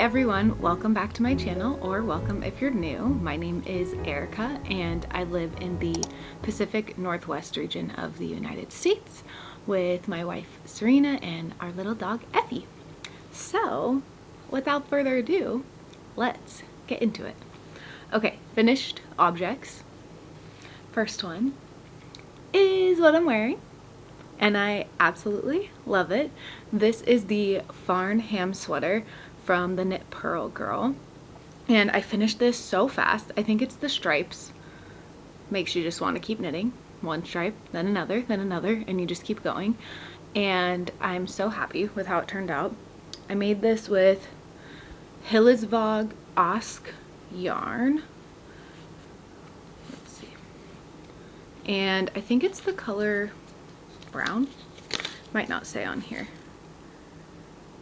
everyone, welcome back to my channel, or welcome if you're new. My name is Erica and I live in the Pacific Northwest region of the United States with my wife Serena and our little dog Effie. So without further ado, let's get into it. Okay, finished objects. First one is what I'm wearing and I absolutely love it. This is the Farnham sweater from the Knit Pearl Girl, and I finished this so fast. I think it's the stripes, makes you just want to keep knitting. One stripe, then another, and you just keep going, and I'm so happy with how it turned out. I made this with Hillesvåg Osk yarn. Let's see, and I think it's the color brown. Might not say on here.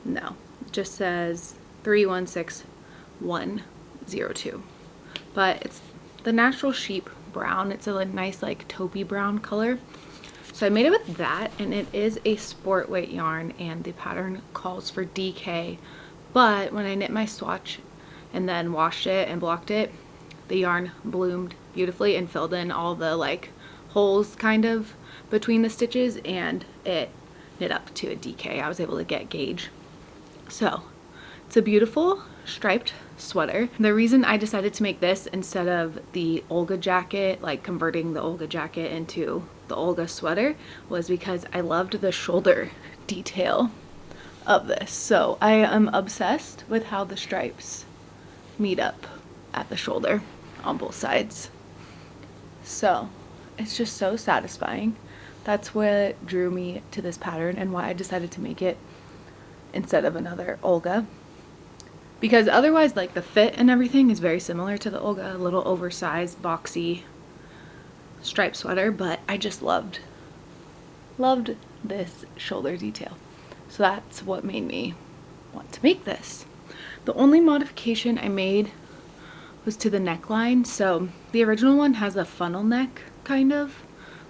No, it just says 316102, but it's the natural sheep brown. It's a nice like taupey brown color. So I made it with that, and it is a sport weight yarn, and the pattern calls for DK, but when I knit my swatch and then washed it and blocked it, the yarn bloomed beautifully and filled in all the like holes kind of between the stitches, and it knit up to a DK. I was able to get gauge. So it's a beautiful striped sweater. The reason I decided to make this instead of the Olga jacket, like converting the Olga jacket into the Olga sweater, was because I loved the shoulder detail of this. So I am obsessed with how the stripes meet up at the shoulder on both sides. So it's just so satisfying. That's what drew me to this pattern and why I decided to make it instead of another Olga, because otherwise like the fit and everything is very similar to the Olga, a little oversized boxy striped sweater, but I just loved this shoulder detail. So that's what made me want to make this. The only modification I made was to the neckline. So the original one has a funnel neck, kind of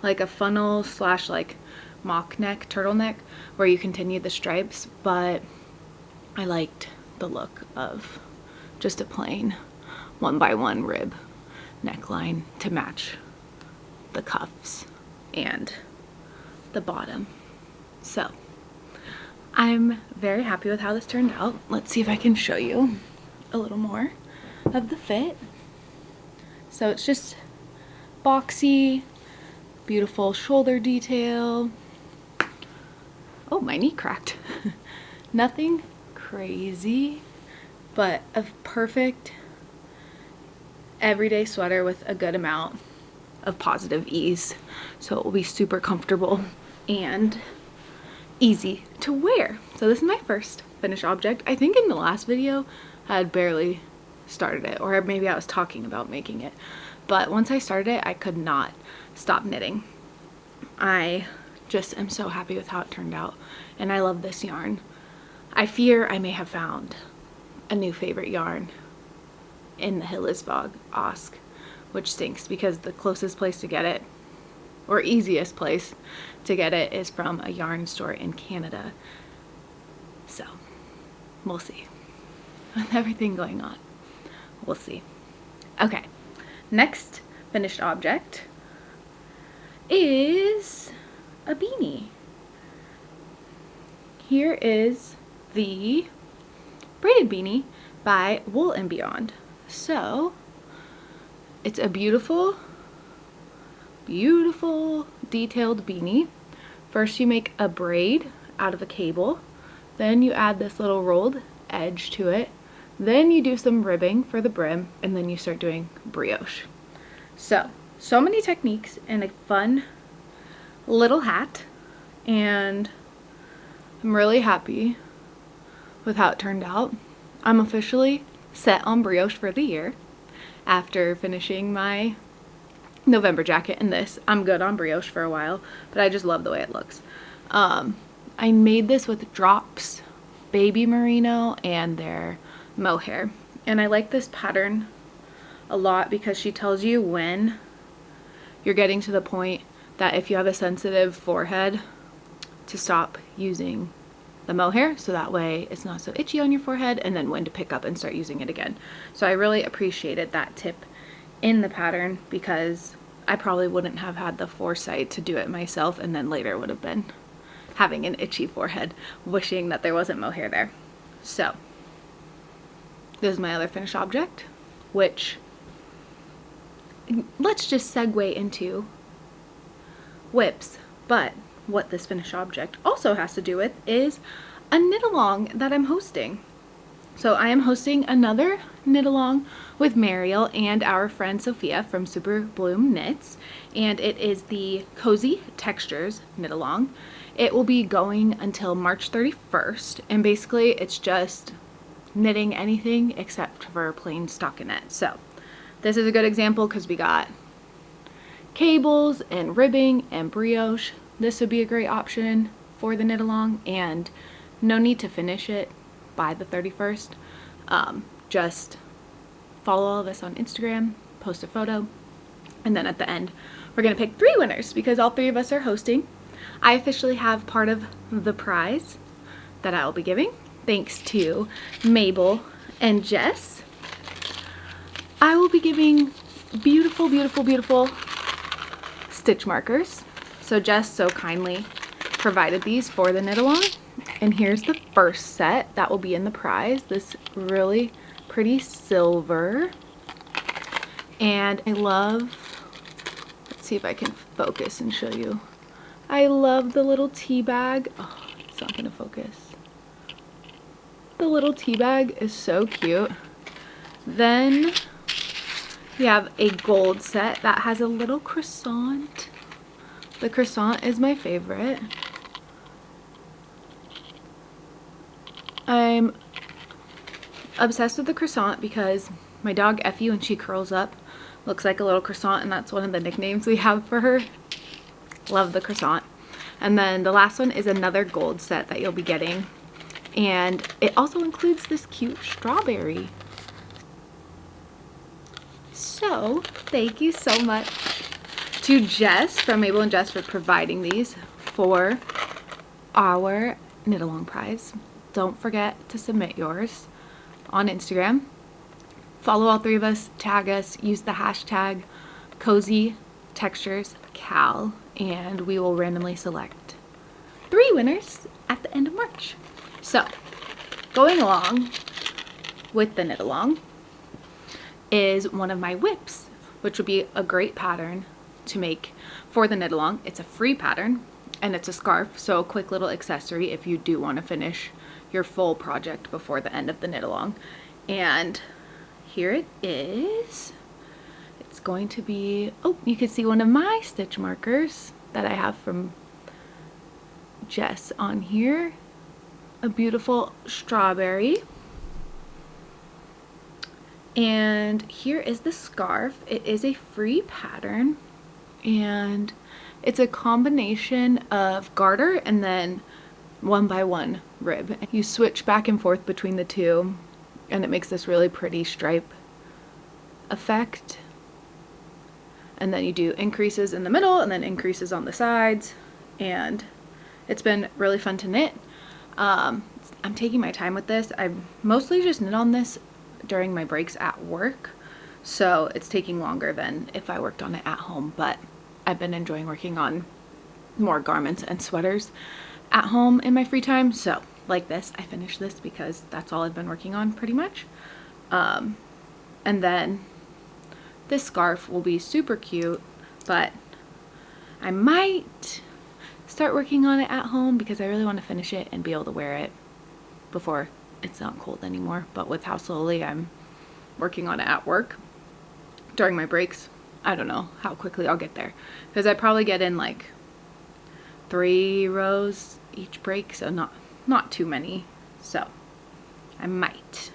like a funnel slash like mock neck, turtleneck, where you continue the stripes, but I liked the look of just a plain 1x1 rib neckline to match the cuffs and the bottom. So I'm very happy with how this turned out. Let's see if I can show you a little more of the fit. So it's just boxy, beautiful shoulder detail. Oh, my knee cracked. Nothing crazy, but a perfect everyday sweater with a good amount of positive ease. So it will be super comfortable and easy to wear. So this is my first finished object. I think in the last video I had barely started it, or maybe I was talking about making it, but once I started it I could not stop knitting. I just am so happy with how it turned out, and I love this yarn. I fear I may have found a new favorite yarn in the Hillesvåg Osk, which stinks because the closest place to get it, or easiest place to get it, is from a yarn store in Canada. So we'll see. With everything going on, we'll see. Okay, next finished object is a beanie. Here is the braided beanie by Wool and Beyond. So it's a beautiful detailed beanie. First you make a braid out of a cable, then you add this little rolled edge to it, then you do some ribbing for the brim, and then you start doing brioche. So many techniques and a fun little hat, and I'm really happy with how it turned out. I'm officially set on brioche for the year after finishing my November jacket and this. I'm good on brioche for a while, but I just love the way it looks. I made this with Drops Baby Merino and their mohair, and I like this pattern a lot because she tells you when you're getting to the point that if you have a sensitive forehead, to stop using the mohair, so that way it's not so itchy on your forehead, and then when to pick up and start using it again. So I really appreciated that tip in the pattern, because I probably wouldn't have had the foresight to do it myself, and then later would have been having an itchy forehead, wishing that there wasn't mohair there. So this is my other finished object, which let's just segue into whips. But what this finished object also has to do with is a knit along that I'm hosting. So I am hosting another knit along with Mariel and our friend Sophia from Super Bloom Knits, and it is the Cozy Textures knit along. It will be going until March 31st, and basically it's just knitting anything except for plain stockinette. So this is a good example because we got cables and ribbing and brioche. This would be a great option for the knit along, and no need to finish it by the 31st. Just follow all of us on Instagram, post a photo, and then at the end we're gonna pick 3 winners because all 3 of us are hosting. I officially have part of the prize that I will be giving, thanks to Mabel and Jess. I will be giving beautiful, beautiful, beautiful stitch markers. So Jess so kindly provided these for the knit along, and here's the first set that will be in the prize. This really pretty silver, and I love, let's see if I can focus and show you. I love the little tea bag. Oh, it's not gonna focus. The little tea bag is so cute. Then we have a gold set that has a little croissant. The croissant is my favorite. I'm obsessed with the croissant because my dog Effie, when she curls up, looks like a little croissant, and that's one of the nicknames we have for her. Love the croissant. And then the last one is another gold set that you'll be getting, and it also includes this cute strawberry. So thank you so much to Jess from Mabel and Jess for providing these for our knit along prize. Don't forget to submit yours on Instagram. Follow all 3 of us, tag us, use the hashtag Cozy Textures KAL, and we will randomly select 3 winners at the end of March. So going along with the knit along is one of my whips, which would be a great pattern to make for the knit along. It's a free pattern and it's a scarf, so a quick little accessory if you do want to finish your full project before the end of the knit along. And here it is. It's going to be, oh, you can see one of my stitch markers that I have from Jess on here. A beautiful strawberry. And here is the scarf. It is a free pattern, and it's a combination of garter and then 1x1 rib. You switch back and forth between the two, and it makes this really pretty stripe effect. And then you do increases in the middle and then increases on the sides, and it's been really fun to knit. I'm taking my time with this. I mostly just knit on this during my breaks at work, so it's taking longer than if I worked on it at home, but I've been enjoying working on more garments and sweaters at home in my free time. So like this, I finished this because that's all I've been working on pretty much. And then this scarf will be super cute, but I might start working on it at home because I really want to finish it and be able to wear it before it's not cold anymore. But with how slowly I'm working on it at work during my breaks, I don't know how quickly I'll get there, because I probably get in like 3 rows each break, so not too many. So I might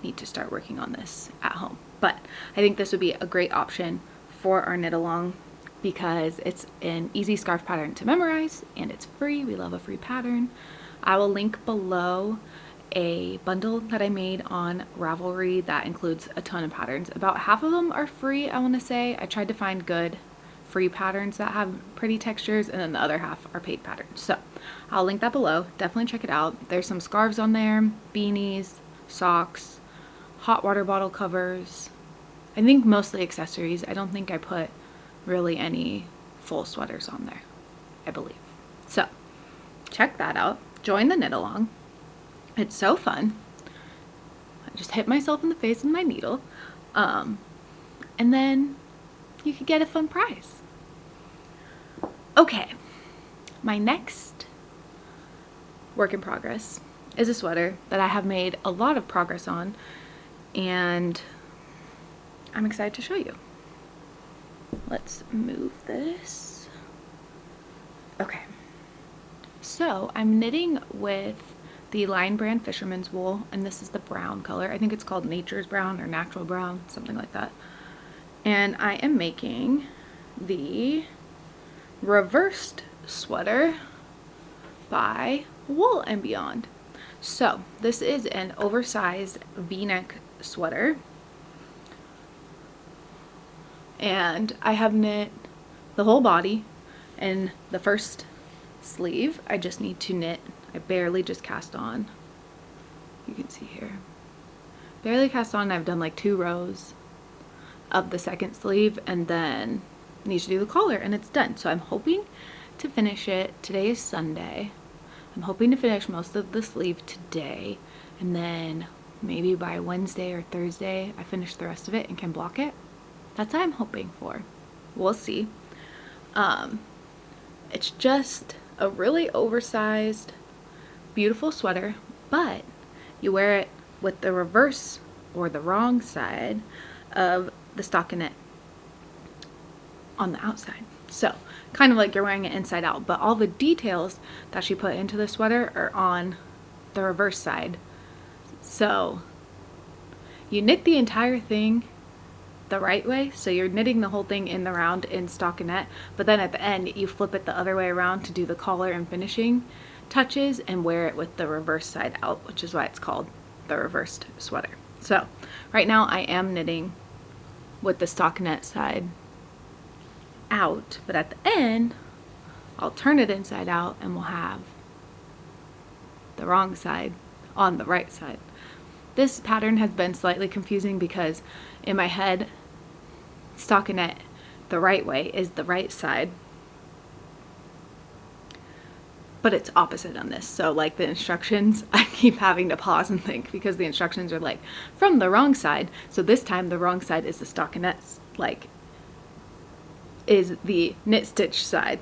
need to start working on this at home, but I think this would be a great option for our knit along because it's an easy scarf pattern to memorize and it's free. We love a free pattern. I will link below a bundle that I made on Ravelry that includes a ton of patterns. About half of them are free, I want to say. I tried to find good free patterns that have pretty textures, and then the other half are paid patterns. So I'll link that below. Definitely check it out. There's some scarves on there, beanies, socks, hot water bottle covers. I think mostly accessories. I don't think I put really any full sweaters on there, I believe. So check that out. Join the knit along. It's so fun. I just hit myself in the face with my needle. And then you could get a fun prize. Okay, my next work in progress is a sweater that I have made a lot of progress on, and I'm excited to show you. Let's move this. Okay, so I'm knitting with the Line brand Fisherman's Wool, and this is the brown color. I think it's called Nature's Brown or Natural Brown, something like that. And I am making the reversed sweater by Wool and Beyond. So this is an oversized V-neck sweater, and I have knit the whole body and the first sleeve. I just need to knit. I barely just cast on. You can see here. Barely cast on. I've done like 2 rows of the second sleeve, and then need to do the collar, and it's done. So I'm hoping to finish it. Today is Sunday. I'm hoping to finish most of the sleeve today, and then maybe by Wednesday or Thursday I finish the rest of it and can block it. That's what I'm hoping for. We'll see. It's just a really oversized, beautiful sweater, but you wear it with the reverse or the wrong side of the stockinette on the outside. So kind of like you're wearing it inside out, but all the details that she put into the sweater are on the reverse side. So you knit the entire thing the right way, so you're knitting the whole thing in the round in stockinette, but then at the end you flip it the other way around to do the collar and finishing touches and wear it with the reverse side out, which is why it's called the reversed sweater. So right now I am knitting with the stockinette side out, but at the end I'll turn it inside out and we'll have the wrong side on the right side. This pattern has been slightly confusing because in my head, stockinette the right way is the right side, but it's opposite on this. So like the instructions, I keep having to pause and think because the instructions are like from the wrong side. So this time the wrong side is the stockinette, like is the knit stitch side,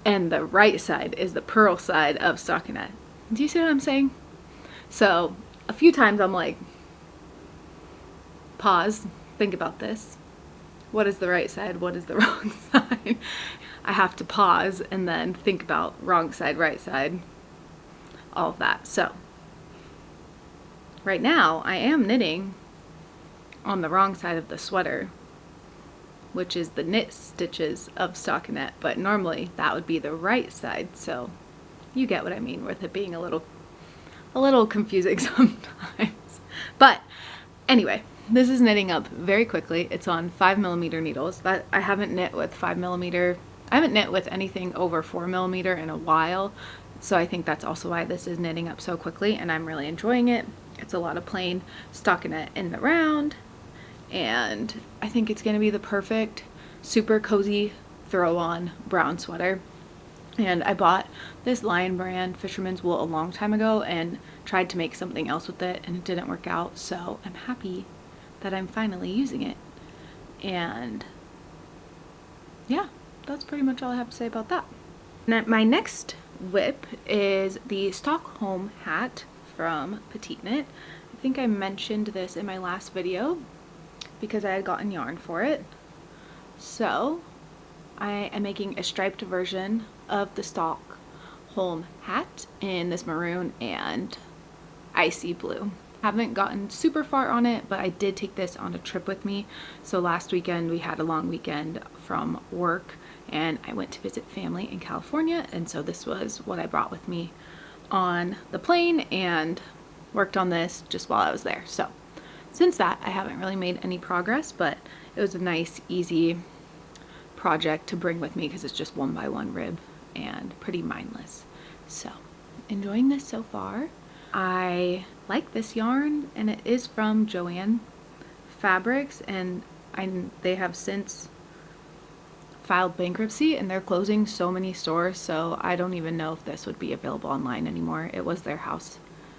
and the right side is the purl side of stockinette. Do you see what I'm saying? So a few times I'm like, pause, think about this. What is the right side? What is the wrong side? I have to pause and then think about wrong side, right side, all of that. So right now I am knitting on the wrong side of the sweater, which is the knit stitches of stockinette, but normally that would be the right side. So you get what I mean with it being a little confusing sometimes. But anyway, this is knitting up very quickly. It's on 5mm needles. That I haven't knit with 5mm. I haven't knit with anything over 4mm in a while. So I think that's also why this is knitting up so quickly, and I'm really enjoying it. It's a lot of plain stockinette in the round, and I think it's gonna be the perfect, super cozy throw-on brown sweater. And I bought this Lion brand Fisherman's Wool a long time ago and tried to make something else with it, and it didn't work out. So I'm happy that I'm finally using it. And yeah, that's pretty much all I have to say about that. Now, my next whip is the Stockholm hat from Petite Knit. I think I mentioned this in my last video because I had gotten yarn for it. So I am making a striped version of the Stockholm hat in this maroon and icy blue. Haven't gotten super far on it, but I did take this on a trip with me. So last weekend we had a long weekend from work and I went to visit family in California, and so this was what I brought with me on the plane and worked on this just while I was there. So since that I haven't really made any progress, but it was a nice easy project to bring with me because it's just 1x1 rib and pretty mindless. So enjoying this so far. I like this yarn, and it is from Joann Fabrics, and they have since filed bankruptcy and they're closing so many stores, so I don't even know if this would be available online anymore. It was their house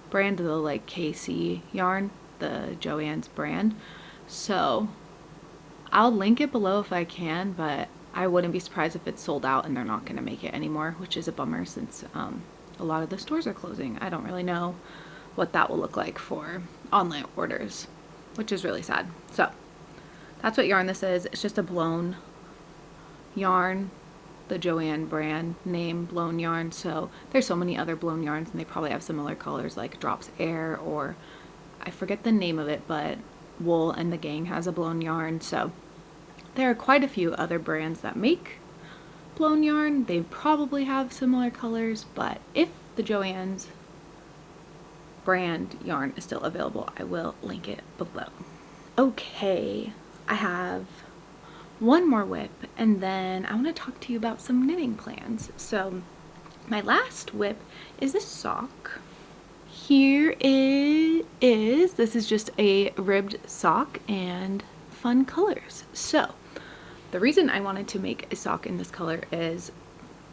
brand, the like KC yarn, the Joann's brand. So I'll link it below if I can, but I wouldn't be surprised if it's sold out and they're not going to make it anymore, which is a bummer since a lot of the stores are closing. I don't really know what that will look like for online orders, which is really sad. So that's what yarn this is. It's just a blown yarn, the Joann brand name, blown yarn. So there's so many other blown yarns and they probably have similar colors like Drops Air, or I forget the name of it, but Wool and the Gang has a blown yarn. So there are quite a few other brands that make blown yarn. They probably have similar colors, but if the Joann's brand yarn is still available, I will link it below. Okay, I have one more whip, and then I want to talk to you about some knitting plans. So my last whip is this sock. Here it is. This is just a ribbed sock and fun colors. So the reason I wanted to make a sock in this color is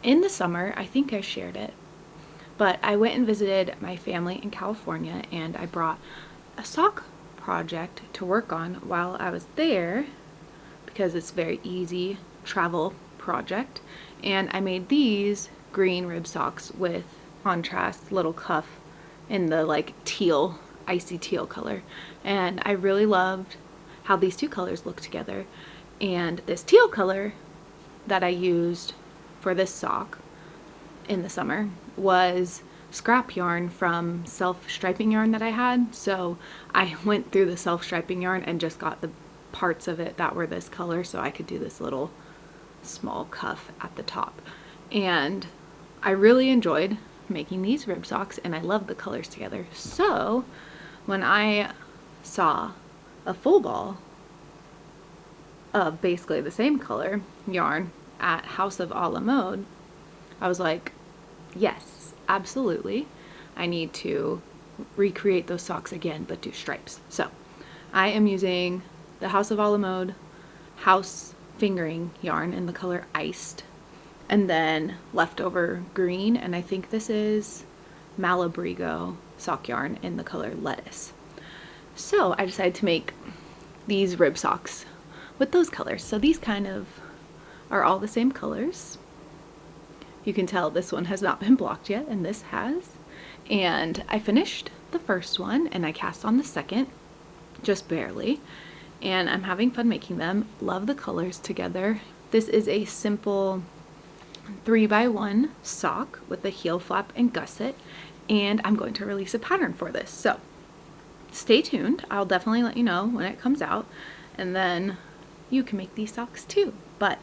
in the summer, I think I shared it, but I went and visited my family in California and I brought a sock project to work on while I was there because it's a very easy travel project. And I made these green rib socks with contrast little cuff in the like teal, icy teal color. And I really loved how these two colors look together. And this teal color that I used for this sock in the summer was scrap yarn from self-striping yarn that I had. So I went through the self-striping yarn and just got the parts of it that were this color so I could do this little small cuff at the top. And I really enjoyed making these rib socks and I love the colors together. So when I saw a full ball of basically the same color yarn at House of a la Mode, I was like, yes, absolutely. I need to recreate those socks again, but do stripes. So I am using the House of a la Mode house fingering yarn in the color Iced, and then leftover green, and I think this is Malabrigo sock yarn in the color Lettuce. So I decided to make these rib socks with those colors. So these kind of are all the same colors. You can tell this one has not been blocked yet and this has. And I finished the first one and I cast on the second, just barely. And I'm having fun making them. Love the colors together. This is a simple 3x1 sock with a heel flap and gusset, and I'm going to release a pattern for this. So stay tuned. I'll definitely let you know when it comes out, and then you can make these socks too. But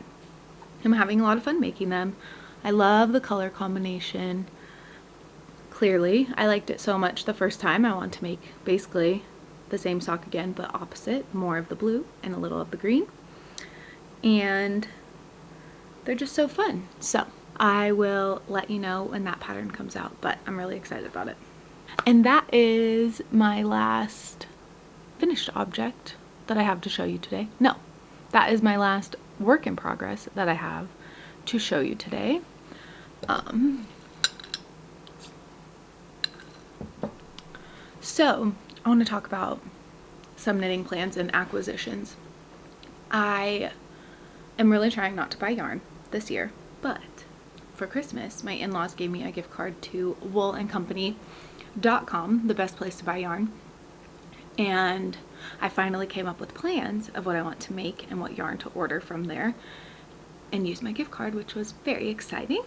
I'm having a lot of fun making them. I love the color combination. Clearly, I liked it so much the first time I want to make basically the same sock again, but opposite, more of the blue and a little of the green. And they're just so fun. So I will let you know when that pattern comes out, but I'm really excited about it. And that is my last finished object that I have to show you today. No, that is my last work in progress that I have to show you today. So I want to talk about some knitting plans and acquisitions. I am really trying not to buy yarn this year, but for Christmas, my in-laws gave me a gift card to woolandcompany.com, the best place to buy yarn. And I finally came up with plans of what I want to make and what yarn to order from there and use my gift card, which was very exciting.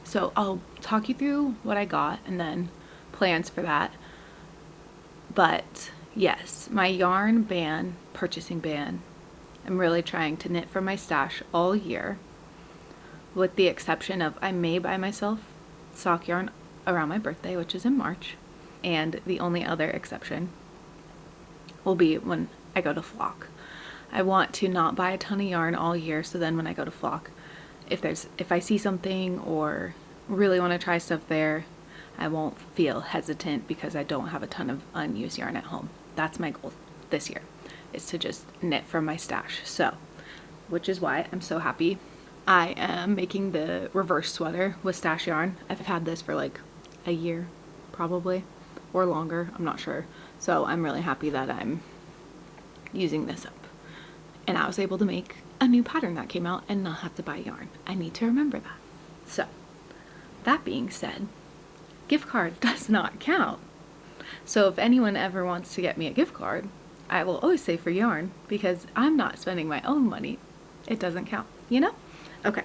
So I'll talk you through what I got and then plans for that. But yes, my yarn ban, purchasing ban, I'm really trying to knit from my stash all year, with the exception of I may buy myself sock yarn around my birthday, which is in March, and the only other exception will be when I go to flock. I want to not buy a ton of yarn all year, so then when I go to flock, if I see something or really want to try stuff there, I won't feel hesitant because I don't have a ton of unused yarn at home. That's my goal this year, is to just knit from my stash. So, which is why I'm so happy I am making the reverse sweater with stash yarn. I've had this for like a year probably, or longer, I'm not sure. So I'm really happy that I'm using this up. And I was able to make a new pattern that came out and not have to buy yarn. I need to remember that. So, that being said, gift card does not count. So if anyone ever wants to get me a gift card, I will always say for yarn, because I'm not spending my own money. It doesn't count, you know? Okay.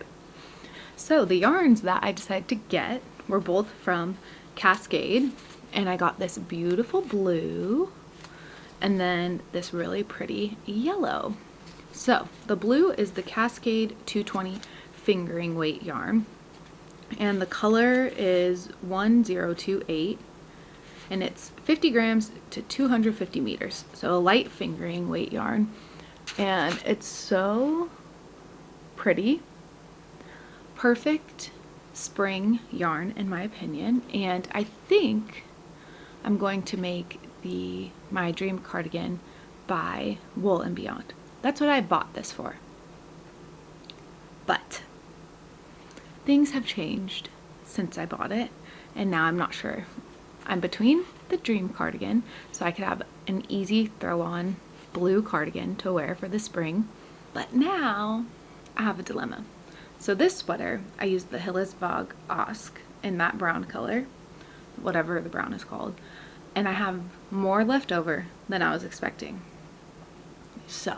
So the yarns that I decided to get were both from Cascade, and I got this beautiful blue and then this really pretty yellow. So the blue is the Cascade 220 fingering weight yarn, and the color is 1028, and it's 50 grams to 250 meters. So a light fingering weight yarn, and it's so pretty. Perfect spring yarn in my opinion, and I think I'm going to make my dream cardigan by Wool and Beyond. That's what I bought this for. But things have changed since I bought it, and now I'm not sure. I'm between the dream cardigan, so I could have an easy throw-on blue cardigan to wear for the spring, but now I have a dilemma. So this sweater, I used the Hillis Vog Osk in that brown color, whatever the brown is called, and I have more left over than I was expecting. So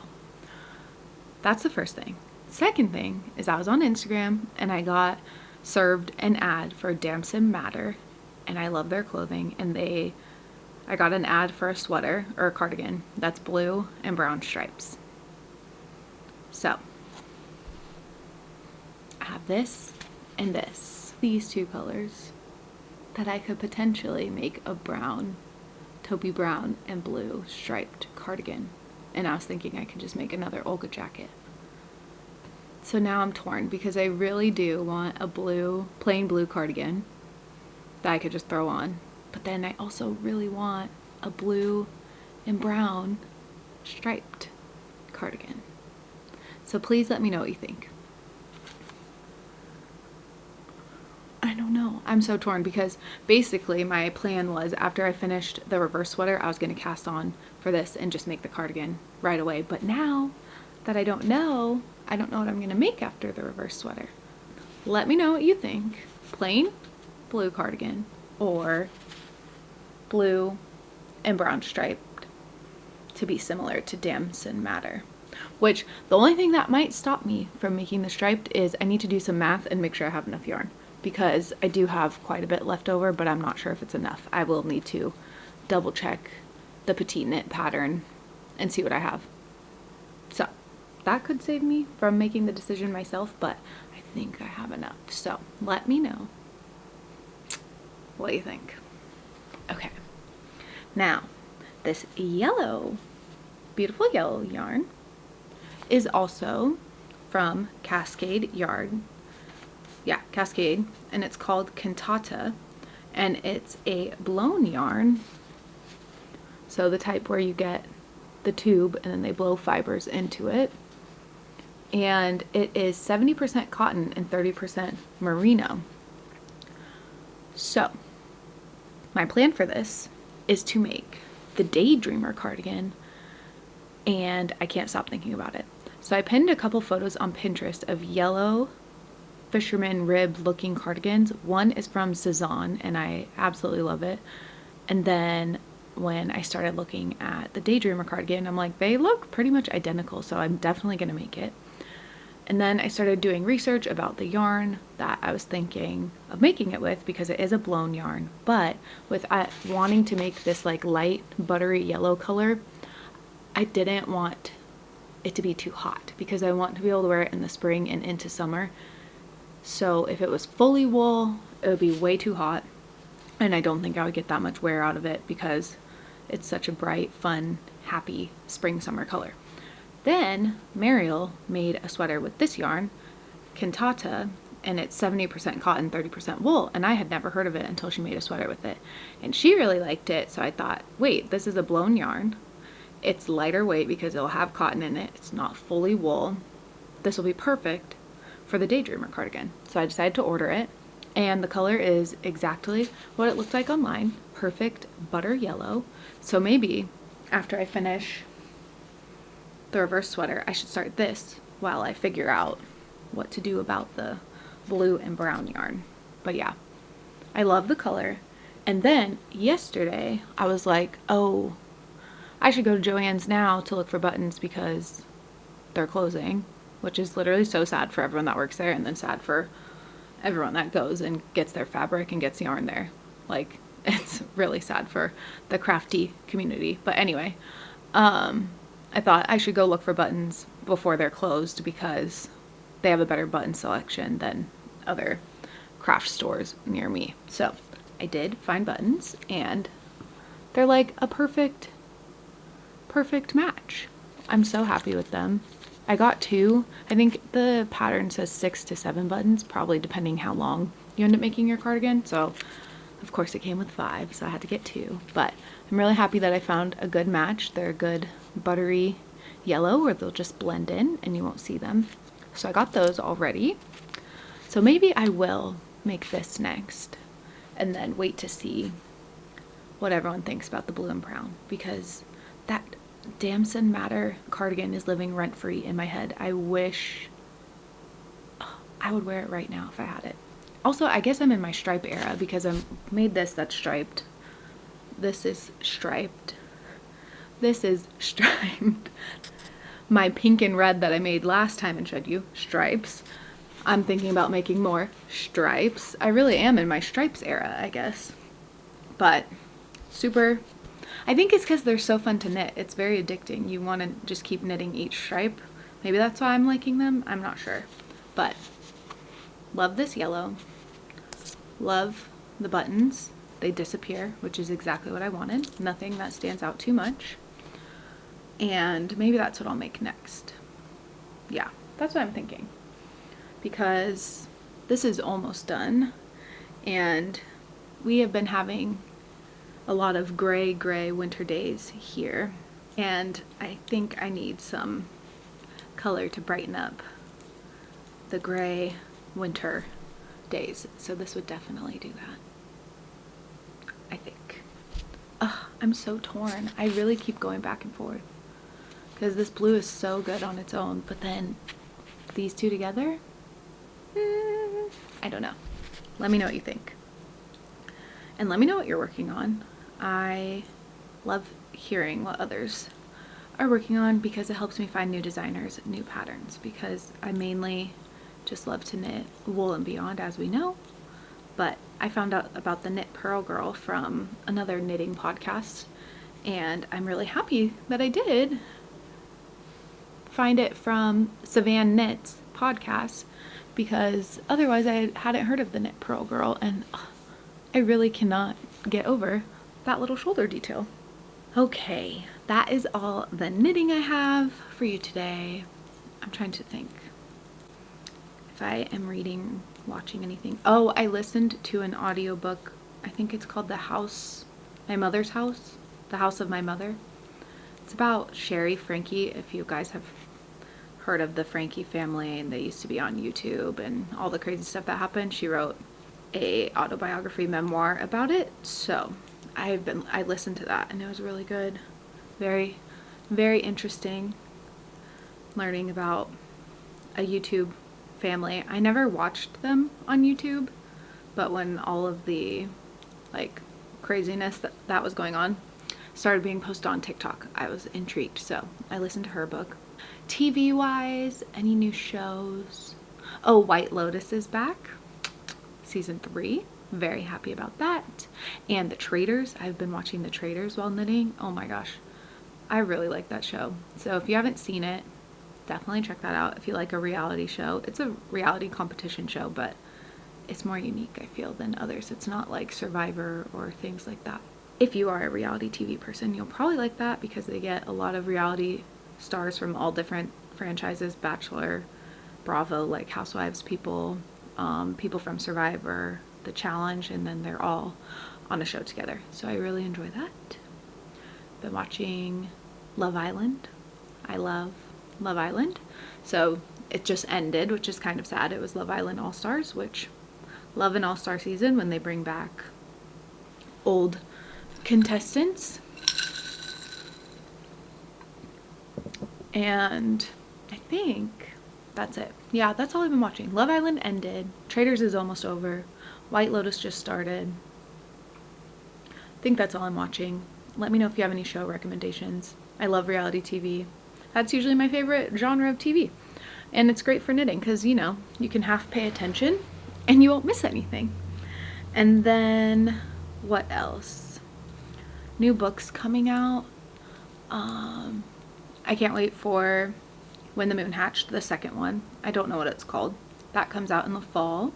that's the first thing. Second thing is I was on Instagram and I got served an ad for Damson Matter, and I love their clothing, and I got an ad for a sweater or a cardigan that's blue and brown stripes. So I have this and this, these two colors that I could potentially make a brown, taupey brown and blue striped cardigan. And I was thinking I could just make another Olga jacket. So now I'm torn because I really do want a blue, plain blue cardigan that I could just throw on. But then I also really want a blue and brown striped cardigan. So please let me know what you think. I don't know. I'm so torn because basically my plan was after I finished the reverse sweater, I was going to cast on for this and just make the cardigan right away. But now that I don't know what I'm going to make after the reverse sweater. Let me know what you think. Plain blue cardigan or blue and brown striped to be similar to Damson Matter. Which the only thing that might stop me from making the striped is I need to do some math and make sure I have enough yarn, because I do have quite a bit left over, but I'm not sure if it's enough. I will need to double check the petite knit pattern and see what I have. So that could save me from making the decision myself, but I think I have enough. So let me know what you think. Okay, now this yellow, beautiful yellow yarn is also from Cascade Yarn. Yeah, Cascade, and it's called Cantata, and it's a blown yarn, so the type where you get the tube and then they blow fibers into it, and it is 70% cotton and 30% merino. So my plan for this is to make the Daydreamer cardigan, and I can't stop thinking about it. So I pinned a couple photos on Pinterest of yellow fisherman rib looking cardigans. One is from Cezanne and I absolutely love it. And then when I started looking at the Daydreamer cardigan, I'm like, they look pretty much identical, so I'm definitely gonna make it. And then I started doing research about the yarn that I was thinking of making it with, because it is a blown yarn, but with wanting to make this like light buttery yellow color, I didn't want it to be too hot because I want to be able to wear it in the spring and into summer. So if it was fully wool, it would be way too hot, and I don't think I would get that much wear out of it because it's such a bright, fun, happy spring summer color. Then Mariel made a sweater with this yarn, Cantata, and it's 70% cotton, 30% wool, and I had never heard of it until she made a sweater with it. And she really liked it, so I thought, wait, this is a blown yarn. It's lighter weight because it'll have cotton in it. It's not fully wool. This will be perfect for the Daydreamer cardigan. So I decided to order it, and the color is exactly what it looked like online. Perfect butter yellow. So maybe after I finish the reverse sweater, I should start this while I figure out what to do about the blue and brown yarn. But yeah, I love the color. And then yesterday I was like, oh, I should go to Joann's now to look for buttons because they're closing, which is literally so sad for everyone that works there, and then sad for everyone that goes and gets their fabric and gets yarn there. Like, it's really sad for the crafty community. But anyway, I thought I should go look for buttons before they're closed because they have a better button selection than other craft stores near me. So I did find buttons, and they're like a perfect match. I'm so happy with them. I got 2. I think the pattern says 6 to 7 buttons, probably depending how long you end up making your cardigan. So of course it came with 5, so I had to get 2. But I'm really happy that I found a good match. They're a good buttery yellow where they'll just blend in and you won't see them. So I got those already. So maybe I will make this next and then wait to see what everyone thinks about the blue and brown, because that damson madder cardigan is living rent-free in my head. I wish I would wear it right now if I had it. Also, I guess I'm in my stripe era because I made this that's striped. This is striped. This is striped. My pink and red that I made last time and showed you, stripes. I'm thinking about making more stripes. I really am in my stripes era, I guess. But super, I think it's because they're so fun to knit. It's very addicting. You want to just keep knitting each stripe. Maybe that's why I'm liking them. I'm not sure. But love this yellow. Love the buttons. They disappear, which is exactly what I wanted. Nothing that stands out too much. And maybe that's what I'll make next. Yeah, that's what I'm thinking. Because this is almost done. And we have been having a lot of gray winter days here, and I think I need some color to brighten up the gray winter days, so this would definitely do that, I think. I'm so torn. I really keep going back and forth because this blue is so good on its own, but then these two together, I don't know. Let me know what you think, and let me know what you're working on. I love hearing what others are working on because it helps me find new designers, new patterns, because I mainly just love to knit wool and beyond, as we know. But I found out about the Knit Pearl Girl from another knitting podcast, and I'm really happy that I did find it from Savan Knits podcast, because otherwise I hadn't heard of the Knit Pearl Girl, and I really cannot get over that little shoulder detail. Okay, that is all the knitting I have for you today. I'm trying to think if I am reading, watching anything. Oh, I listened to an audiobook. I think it's called The House, My Mother's House, The House of My Mother. It's about Sherry Frankie, if you guys have heard of the Frankie family, and they used to be on YouTube and all the crazy stuff that happened. She wrote a autobiography memoir about it, so I listened to that and it was really good. Very, very interesting learning about a YouTube family. I never watched them on YouTube, but when all of the like craziness that was going on started being posted on TikTok, I was intrigued, so I listened to her book. TV wise, any new shows? Oh, White Lotus is back, season 3. Very happy about that. And The Traders. I've been watching The Traders while knitting. Oh my gosh, I really like that show. So if you haven't seen it, definitely check that out if you like a reality show. It's a reality competition show, but it's more unique, I feel, than others. It's not like Survivor or things like that. If you are a reality TV person, you'll probably like that because they get a lot of reality stars from all different franchises, Bachelor, Bravo, like Housewives people, people from Survivor, The Challenge, and then they're all on a show together. So I really enjoy that. Been watching Love Island. I love Love Island. So it just ended, which is kind of sad. It was Love Island All Stars, which love an all-star season when they bring back old contestants. And I think that's it. Yeah, that's all I've been watching. Love Island ended. Traitors is almost over. White Lotus just started. I think that's all I'm watching. Let me know if you have any show recommendations. I love reality TV. That's usually my favorite genre of TV. And it's great for knitting because, you know, you can half pay attention and you won't miss anything. And then what else? New books coming out. I can't wait for When the Moon Hatched, the second one. I don't know what it's called. That comes out in the fall.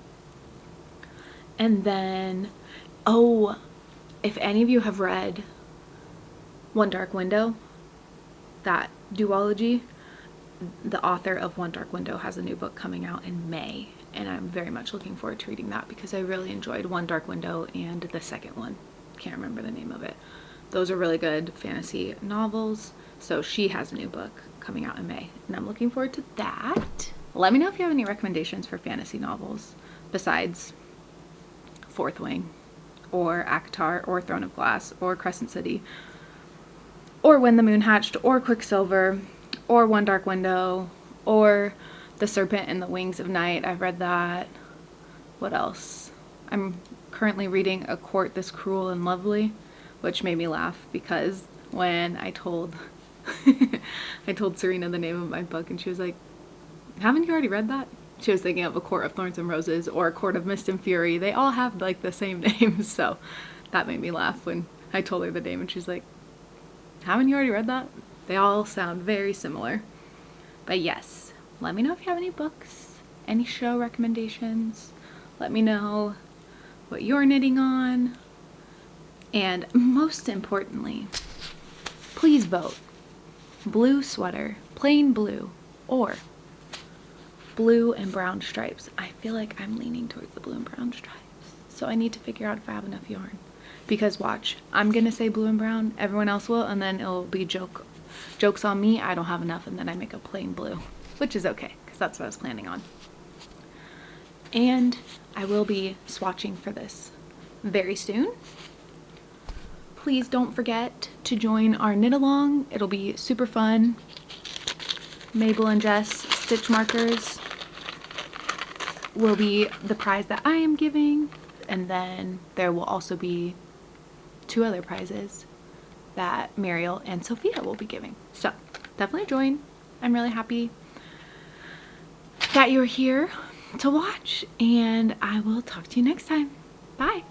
And then, oh, if any of you have read One Dark Window, that duology, the author of One Dark Window has a new book coming out in May, and I'm very much looking forward to reading that because I really enjoyed One Dark Window and the second one. Can't remember the name of it. Those are really good fantasy novels. So she has a new book coming out in May, and I'm looking forward to that. Let me know if you have any recommendations for fantasy novels besides Fourth Wing or ACOTAR or Throne of Glass or Crescent City or When the Moon Hatched or Quicksilver or One Dark Window or The Serpent and the Wings of Night. I've read that. What else? I'm currently reading A Court This Cruel and Lovely, which made me laugh because when I told I told Serena the name of my book and she was like, haven't you already read that? She was thinking of A Court of Thorns and Roses or A Court of Mist and Fury. They all have like the same names, so that made me laugh when I told her the name and she's like, haven't you already read that? They all sound very similar. But yes, let me know if you have any books, any show recommendations. Let me know what you're knitting on. And most importantly, please vote. Blue sweater, plain blue, or blue and brown stripes. I feel like I'm leaning towards the blue and brown stripes. So I need to figure out if I have enough yarn. Because watch, I'm gonna say blue and brown, everyone else will, and then it'll be jokes on me. I don't have enough, and then I make a plain blue, which is okay, because that's what I was planning on. And I will be swatching for this very soon. Please don't forget to join our knit along. It'll be super fun. Mabel and Jess stitch markers will be the prize that I am giving, and then there will also be 2 other prizes that Mariel and Sophia will be giving. So definitely join. I'm really happy that you're here to watch, and I will talk to you next time. Bye.